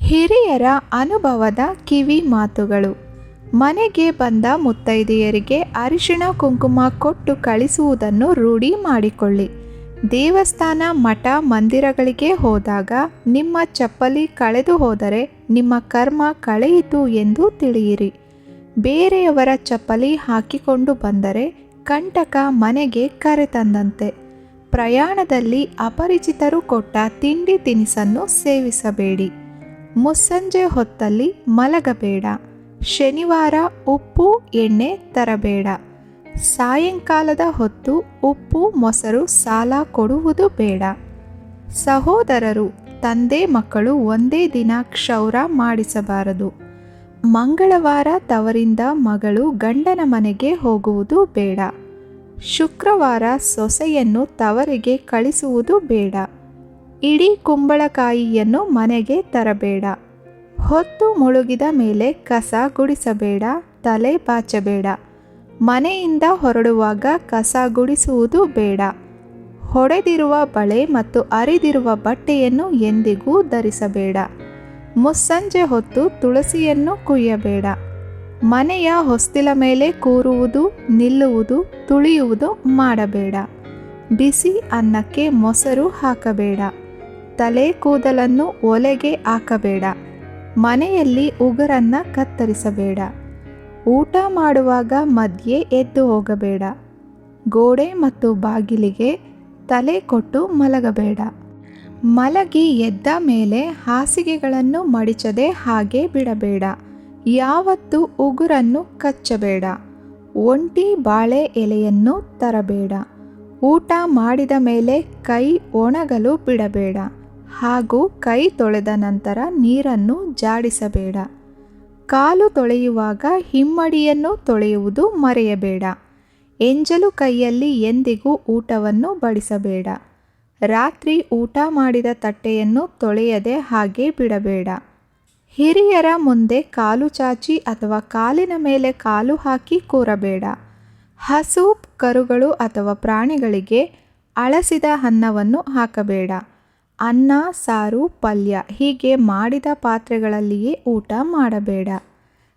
ಹಿರಿಯರ ಅನುಭವದ ಕಿವಿ ಮಾತುಗಳು. ಮನೆಗೆ ಬಂದ ಮುತ್ತೈದೆಯರಿಗೆ ಅರಿಶಿಣ ಕುಂಕುಮ ಕೊಟ್ಟು ಕಳಿಸುವುದನ್ನು ರೂಢಿ ಮಾಡಿಕೊಳ್ಳಿ. ದೇವಸ್ಥಾನ ಮಠ ಮಂದಿರಗಳಿಗೆ ಹೋದಾಗ ನಿಮ್ಮ ಚಪ್ಪಲಿ ಕಳೆದು ಹೋದರೆ ನಿಮ್ಮ ಕರ್ಮ ಕಳೆಯಿತು ಎಂದು ತಿಳಿಯಿರಿ. ಬೇರೆಯವರ ಚಪ್ಪಲಿ ಹಾಕಿಕೊಂಡು ಬಂದರೆ ಕಂಟಕ ಮನೆಗೆ ಕರೆತಂದಂತೆ. ಪ್ರಯಾಣದಲ್ಲಿ ಅಪರಿಚಿತರು ಕೊಟ್ಟ ತಿಂಡಿ ತಿನಿಸನ್ನು ಸೇವಿಸಬೇಡಿ. ಮುಸ್ಸಂಜೆ ಹೊತ್ತಲ್ಲಿ ಮಲಗಬೇಡ. ಶನಿವಾರ ಉಪ್ಪು ಎಣ್ಣೆ ತರಬೇಡ. ಸಾಯಂಕಾಲದ ಹೊತ್ತು ಉಪ್ಪು ಮೊಸರು ಸಾಲ ಕೊಡುವುದು ಬೇಡ. ಸಹೋದರರು ತಂದೆ ಮಕ್ಕಳು ಒಂದೇ ದಿನ ಕ್ಷೌರ ಮಾಡಿಸಬಾರದು. ಮಂಗಳವಾರ ತವರಿಂದ ಮಗಳು ಗಂಡನ ಮನೆಗೆ ಹೋಗುವುದು ಬೇಡ. ಶುಕ್ರವಾರ ಸೊಸೆಯನ್ನು ತವರಿಗೆ ಕಳಿಸುವುದು ಬೇಡ. ಇಡೀ ಕುಂಬಳಕಾಯಿಯನ್ನು ಮನೆಗೆ ತರಬೇಡ. ಹೊತ್ತು ಮುಳುಗಿದ ಮೇಲೆ ಕಸ ಗುಡಿಸಬೇಡ, ತಲೆ ಬಾಚಬೇಡ. ಮನೆಯಿಂದ ಹೊರಡುವಾಗ ಕಸ ಗುಡಿಸುವುದು ಬೇಡ. ಹೊಡೆದಿರುವ ಬಳೆ ಮತ್ತು ಅರಿದಿರುವ ಬಟ್ಟೆಯನ್ನು ಎಂದಿಗೂ ಧರಿಸಬೇಡ. ಮುಸ್ಸಂಜೆ ಹೊತ್ತು ತುಳಸಿಯನ್ನು ಕುಯ್ಯಬೇಡ. ಮನೆಯ ಹೊಸ್ತಿಲ ಮೇಲೆ ಕೂರುವುದು, ನಿಲ್ಲುವುದು, ತುಳಿಯುವುದು ಮಾಡಬೇಡ. ಬಿಸಿ ಅನ್ನಕ್ಕೆ ಮೊಸರು ಹಾಕಬೇಡ. ತಲೆ ಕೂದಲನ್ನು ಒಲೆಗೆ ಹಾಕಬೇಡ. ಮನೆಯಲ್ಲಿ ಉಗುರನ್ನು ಕತ್ತರಿಸಬೇಡ. ಊಟ ಮಾಡುವಾಗ ಮಧ್ಯೆ ಎದ್ದು ಹೋಗಬೇಡ. ಗೋಡೆ ಮತ್ತು ಬಾಗಿಲಿಗೆ ತಲೆ ಕೊಟ್ಟು ಮಲಗಬೇಡ. ಮಲಗಿ ಎದ್ದ ಮೇಲೆ ಹಾಸಿಗೆಗಳನ್ನು ಮಡಿಚದೆ ಹಾಗೆ ಬಿಡಬೇಡ. ಯಾವತ್ತೂ ಉಗುರನ್ನು ಕಚ್ಚಬೇಡ. ಒಂಟಿ ಬಾಳೆ ಎಲೆಯನ್ನು ತರಬೇಡ. ಊಟ ಮಾಡಿದ ಮೇಲೆ ಕೈ ಒಣಗಲು ಬಿಡಬೇಡ. ಹಾಗೂ ಕೈ ತೊಳೆದ ನಂತರ ನೀರನ್ನು ಜಾಡಿಸಬೇಡ. ಕಾಲು ತೊಳೆಯುವಾಗ ಹಿಮ್ಮಡಿಯನ್ನು ತೊಳೆಯುವುದು ಮರೆಯಬೇಡ. ಎಂಜಲು ಕೈಯಲ್ಲಿ ಎಂದಿಗೂ ಊಟವನ್ನು ಬಡಿಸಬೇಡ. ರಾತ್ರಿ ಊಟ ಮಾಡಿದ ತಟ್ಟೆಯನ್ನು ತೊಳೆಯದೆ ಹಾಗೆ ಬಿಡಬೇಡ. ಹಿರಿಯರ ಮುಂದೆ ಕಾಲು ಚಾಚಿ ಅಥವಾ ಕಾಲಿನ ಮೇಲೆ ಕಾಲು ಹಾಕಿ ಕೂರಬೇಡ. ಹಸು ಕರುಗಳು ಅಥವಾ ಪ್ರಾಣಿಗಳಿಗೆ ಅಳಸಿದ ಅನ್ನವನ್ನು ಹಾಕಬೇಡ. ಅನ್ನ ಸಾರು ಪಲ್ಯ ಹೀಗೆ ಮಾಡಿದ ಪಾತ್ರೆಗಳಲ್ಲಿಯೇ ಊಟ ಮಾಡಬೇಡ.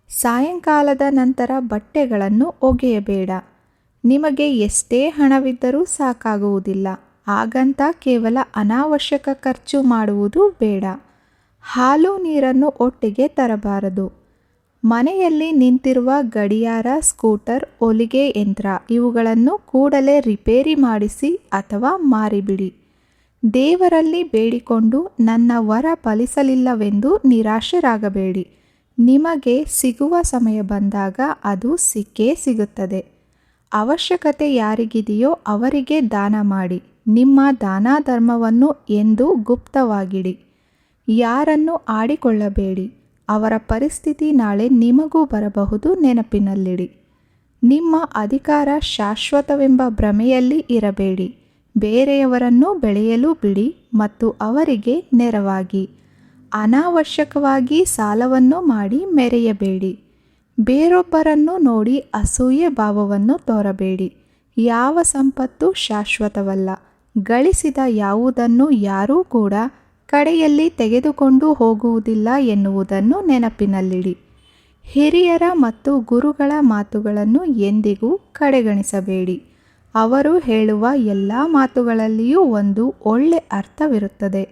ಸಾಯಂಕಾಲದ ನಂತರ ಬಟ್ಟೆಗಳನ್ನು ಒಗೆಯಬೇಡ. ನಿಮಗೆ ಎಷ್ಟೇ ಹಣವಿದ್ದರೂ ಸಾಕಾಗುವುದಿಲ್ಲ. ಹಾಗಂತ ಕೇವಲ ಅನಾವಶ್ಯಕ ಖರ್ಚು ಮಾಡುವುದು ಬೇಡ. ಹಾಲು ನೀರನ್ನು ಒಟ್ಟಿಗೆ ತರಬಾರದು. ಮನೆಯಲ್ಲಿ ನಿಂತಿರುವ ಗಡಿಯಾರ, ಸ್ಕೂಟರ್, ಹೊಲಿಗೆ ಯಂತ್ರ ಇವುಗಳನ್ನು ಕೂಡಲೇ ರಿಪೇರಿ ಮಾಡಿಸಿ ಅಥವಾ ಮಾರಿಬಿಡಿ. ದೇವರಲ್ಲಿ ಬೇಡಿಕೊಂಡು ನನ್ನ ವರ ಫಲಿಸಲಿಲ್ಲವೆಂದು ನಿರಾಶರಾಗಬೇಡಿ. ನಿಮಗೆ ಸಿಗುವ ಸಮಯ ಬಂದಾಗ ಅದು ಸಿಕ್ಕೇ ಸಿಗುತ್ತದೆ. ಅವಶ್ಯಕತೆ ಯಾರಿಗಿದೆಯೋ ಅವರಿಗೆ ದಾನ ಮಾಡಿ. ನಿಮ್ಮ ದಾನ ಧರ್ಮವನ್ನು ಎಂದೂ ಗುಪ್ತವಾಗಿಡಿ. ಯಾರನ್ನು ಆಡಿಕೊಳ್ಳಬೇಡಿ. ಅವರ ಪರಿಸ್ಥಿತಿ ನಾಳೆ ನಿಮಗೂ ಬರಬಹುದು, ನೆನಪಿನಲ್ಲಿಡಿ. ನಿಮ್ಮ ಅಧಿಕಾರ ಶಾಶ್ವತವೆಂಬ ಭ್ರಮೆಯಲ್ಲಿ ಇರಬೇಡಿ. ಬೇರೆಯವರನ್ನು ಬೆಳೆಯಲು ಬಿಡಿ ಮತ್ತು ಅವರಿಗೆ ನೆರವಾಗಿ. ಅನಾವಶ್ಯಕವಾಗಿ ಸಾಲವನ್ನು ಮಾಡಿ ಮೆರೆಯಬೇಡಿ. ಬೇರೊಬ್ಬರನ್ನು ನೋಡಿ ಅಸೂಯೆ ಭಾವವನ್ನು ತೋರಬೇಡಿ. ಯಾವ ಸಂಪತ್ತು ಶಾಶ್ವತವಲ್ಲ. ಗಳಿಸಿದ ಯಾವುದನ್ನು ಯಾರೂ ಕೂಡ ಕಡೆಯಲ್ಲಿ ತೆಗೆದುಕೊಂಡು ಹೋಗುವುದಿಲ್ಲ ಎನ್ನುವುದನ್ನು ನೆನಪಿನಲ್ಲಿಡಿ. ಹಿರಿಯರ ಮತ್ತು ಗುರುಗಳ ಮಾತುಗಳನ್ನು ಎಂದಿಗೂ ಕಡೆಗಣಿಸಬೇಡಿ. ಅವರು ಹೇಳುವ ಎಲ್ಲ ಮಾತುಗಳಲ್ಲಿಯೂ ಒಂದು ಒಳ್ಳೆ ಅರ್ಥವಿರುತ್ತದೆ.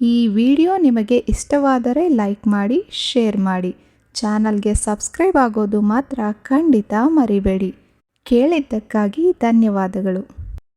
ಈ ವಿಡಿಯೋ ನಿಮಗೆ ಇಷ್ಟವಾದರೆ ಲೈಕ್ ಮಾಡಿ, ಶೇರ್ ಮಾಡಿ. ಚಾನಲ್ಗೆ ಸಬ್ಸ್ಕ್ರೈಬ್ ಆಗೋದು ಮಾತ್ರ ಖಂಡಿತ ಮರಿಬೇಡಿ. ಕೇಳಿದ್ದಕ್ಕಾಗಿ ಧನ್ಯವಾದಗಳು.